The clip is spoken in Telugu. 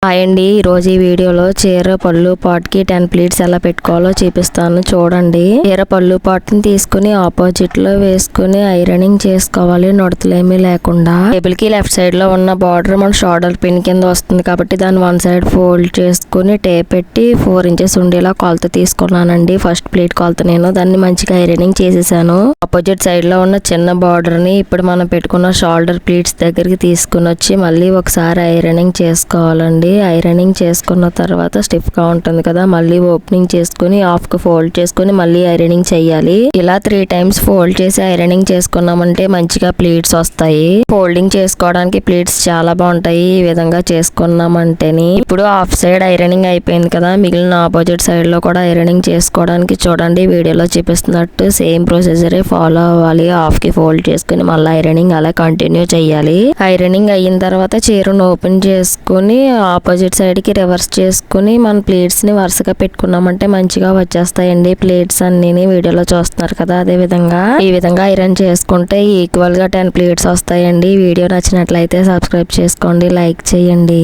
హాయ్ అండి, ఈరోజు ఈ వీడియోలో చీర పళ్ళు పాట్కి 10 ప్లీట్స్ ఎలా పెట్టుకోవాలో చూపిస్తాను చూడండి. చీర పళ్ళు పాట్ని తీసుకుని ఆపోజిట్ లో వేసుకుని ఐరనింగ్ చేసుకోవాలి, నుడతలేమీ లేకుండా. టేబుల్ కి లెఫ్ట్ సైడ్ లో ఉన్న బార్డర్ మన షోల్డర్ పిన్ కింద వస్తుంది కాబట్టి దాన్ని వన్ సైడ్ ఫోల్డ్ చేసుకుని టేప్ పెట్టి 4 ఇంచెస్ ఉండేలా కొలత తీసుకున్నానండి. ఫస్ట్ ప్లీట్ కొలత నేను దాన్ని మంచిగా ఐరనింగ్ చేసేసాను. ఆపోజిట్ సైడ్ లో ఉన్న చిన్న బార్డర్ ని ఇప్పుడు మనం పెట్టుకున్న షోల్డర్ ప్లీట్స్ దగ్గరికి తీసుకుని వచ్చి మళ్ళీ ఒకసారి ఐరనింగ్ చేసుకోవాలండి. ఐరనింగ్ చేసుకున్న తర్వాత స్టిఫ్ గా ఉంటుంది కదా, మళ్ళీ ఓపెనింగ్ చేసుకుని హాఫ్ కు ఫోల్డ్ చేసుకుని మళ్ళీ ఐరనింగ్ చేయాలి. ఇలా 3 టైమ్స్ ఫోల్డ్ చేసి ఐరనింగ్ చేసుకున్నామంటే మంచిగా ప్లీట్స్ వస్తాయి. ఫోల్డింగ్ చేసుకోవడానికి ప్లీట్స్ చాలా బాగుంటాయి ఈ విధంగా చేసుకున్నామంటేని. ఇప్పుడు హాఫ్ సైడ్ ఐరనింగ్ అయిపోయింది కదా, మిగిలిన ఆపోజిట్ సైడ్ లో కూడా ఐరనింగ్ చేసుకోవడానికి చూడండి వీడియోలో చూపిస్తున్నట్టు సేమ్ ప్రొసీజరే ఫాలో అవ్వాలి. హాఫ్ కి ఫోల్డ్ చేసుకుని మళ్ళీ ఐరనింగ్ అలా కంటిన్యూ చేయాలి. ఐరనింగ్ అయిన తర్వాత చీరను ఓపెన్ చేసుకుని ఆపోజిట్ సైడ్ కి రివర్స్ చేసుకుని మన ప్లేట్స్ ని వరుసగా పెట్టుకున్నామంటే మంచిగా వచ్చేస్తాయండి ప్లేట్స్ అన్ని. వీడియోలో చూస్తున్నారు కదా, అదే విధంగా ఈ విధంగా ఐరన్ చేసుకుంటే ఈక్వల్ గా 10 ప్లేట్స్ వస్తాయండి. వీడియో నచ్చినట్లయితే సబ్స్క్రైబ్ చేసుకోండి, లైక్ చేయండి.